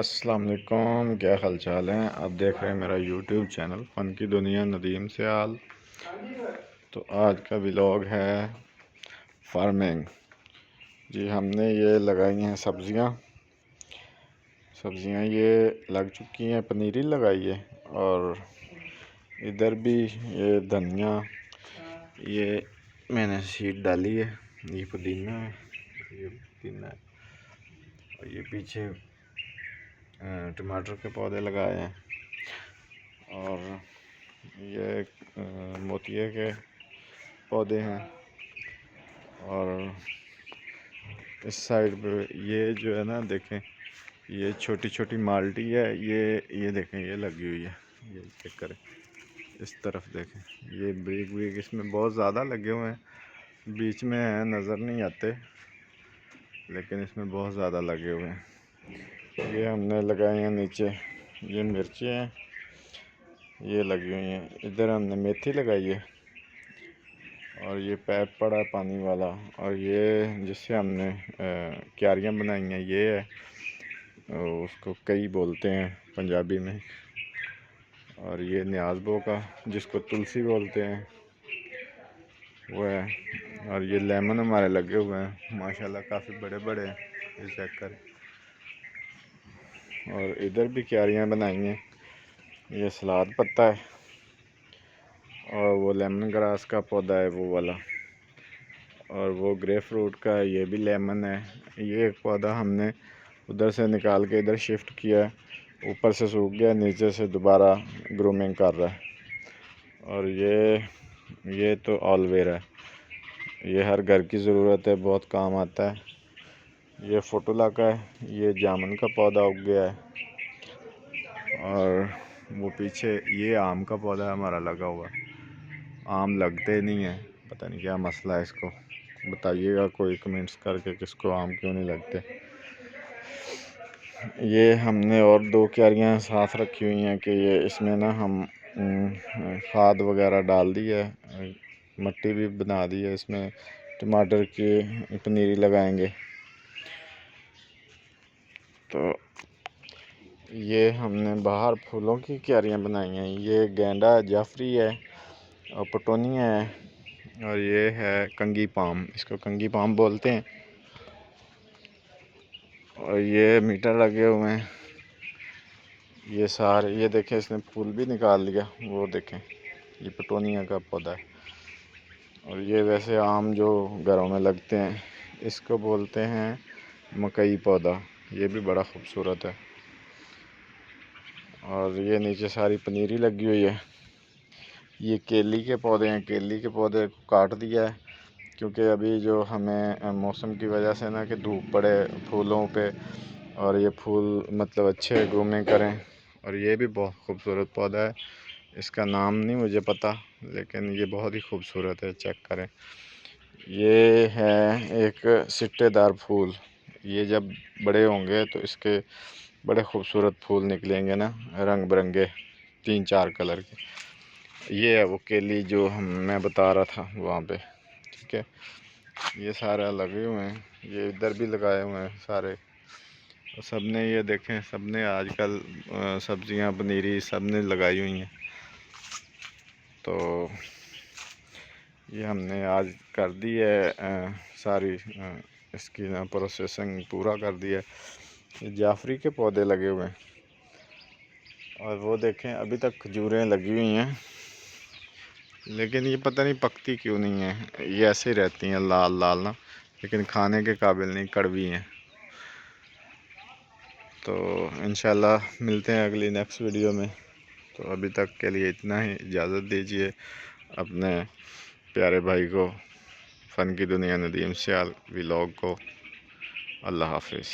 अस्सलाम वालेकुम, क्या हाल चाल है। आप देख रहे हैं मेरा यूट्यूब चैनल फ़न की दुनिया नदीम से आल। तो आज का व्लॉग है फार्मिंग। जी हमने ये लगाई हैं सब्ज़ियाँ ये लग चुकी हैं। पनीरी लगाई है और इधर भी ये धनिया, ये मैंने सीड डाली है। ये पुदीना है, और ये पीछे टमाटर के पौधे लगाए हैं और ये मोतिये के पौधे हैं। और इस साइड पे ये जो है ना, देखें ये छोटी छोटी माल्टी है। ये देखें ये लगी हुई है। ये चेक करें, इस तरफ देखें, ये ब्रिक ब्रिक इसमें बहुत ज़्यादा लगे हुए हैं। बीच में है, नज़र नहीं आते, लेकिन इसमें बहुत ज़्यादा लगे हुए हैं। ये हमने लगाए हैं नीचे, ये मिर्ची हैं, ये लगी हुई हैं। इधर हमने मेथी लगाई है और ये पैप पड़ा है पानी वाला। और ये जिससे हमने क्यारियाँ बनाई हैं, ये है, उसको कई बोलते हैं पंजाबी में। और ये न्याज़बो का, जिसको तुलसी बोलते हैं, वो है। और ये लेमन हमारे लगे हुए हैं माशाल्लाह, काफ़ी बड़े बड़े हैं, ये चेक करें। और इधर भी क्यारियाँ बनाई हैं। ये सलाद पत्ता है और वो लेमन ग्रास का पौधा है वो वाला, और वो ग्रे फ्रूट का है, ये भी लेमन है। ये एक पौधा हमने उधर से निकाल के इधर शिफ्ट किया है, ऊपर से सूख गया, नीचे से दोबारा ग्रूमिंग कर रहा है। और ये तो ऑलवेरा है, ये हर घर की ज़रूरत है, बहुत काम आता है। ये फोटोला का है, ये जामुन का पौधा उग गया है। और वो पीछे ये आम का पौधा हमारा लगा हुआ है। आम लगते नहीं है, पता नहीं क्या मसला है इसको, बताइएगा कोई कमेंट्स करके, किसको आम क्यों नहीं लगते। ये हमने और दो क्यारियाँ साथ रखी हुई हैं कि ये इसमें ना हम खाद वगैरह डाल दी है, मिट्टी भी बना दी है। इसमें टमाटर की पनीरी लगाएंगे। तो ये हमने बाहर फूलों की क्यारियाँ बनाई हैं। ये गेंडा जाफरी है और पटोनिया है, और ये है कंगी पाम, इसको कंगी पाम बोलते हैं। और ये मीटर लगे हुए हैं, ये सारे, ये देखें इसने फूल भी निकाल लिया, वो देखें, ये पटोनिया का पौधा है। और ये वैसे आम जो घरों में लगते हैं, इसको बोलते हैं मकई पौधा, ये भी बड़ा खूबसूरत है। और ये नीचे सारी पनीरी लगी हुई है। ये केली के पौधे हैं, केली के पौधे को काट दिया है क्योंकि अभी जो हमें मौसम की वजह से ना कि धूप पड़े फूलों पे, और ये फूल मतलब अच्छे ग्रूमिंग करें। और ये भी बहुत खूबसूरत पौधा है, इसका नाम नहीं मुझे पता, लेकिन ये बहुत ही खूबसूरत है, चेक करें। ये है एक सिट्टेदार फूल, ये जब बड़े होंगे तो इसके बड़े खूबसूरत फूल निकलेंगे ना, रंग बिरंगे 3-4 कलर के। ये है वो केली जो मैं बता रहा था वहाँ पे, ठीक है। ये सारा लगे हुए हैं, ये इधर भी लगाए हुए हैं सारे। और सब ने ये देखें, सब ने आजकल सब्जियां पनीरी सब ने लगाई हुई हैं। तो ये हमने आज कर दी है सारी इसकी ना प्रोसेसिंग पूरा कर दिया है। ये जाफरी के पौधे लगे हुए हैं और वो देखें अभी तक खजूरें लगी हुई हैं, लेकिन ये पता नहीं पकती क्यों नहीं है। ये ऐसे ही रहती हैं लाल लाल ना, लेकिन खाने के काबिल नहीं, कड़वी हैं। तो इंशाल्लाह मिलते हैं अगली नेक्स्ट वीडियो में। तो अभी तक के लिए इतना ही, इजाज़त दीजिए अपने प्यारे भाई को, फ़न की दुनिया नदीम सियाल व्लॉग को। अल्लाह हाफिज़।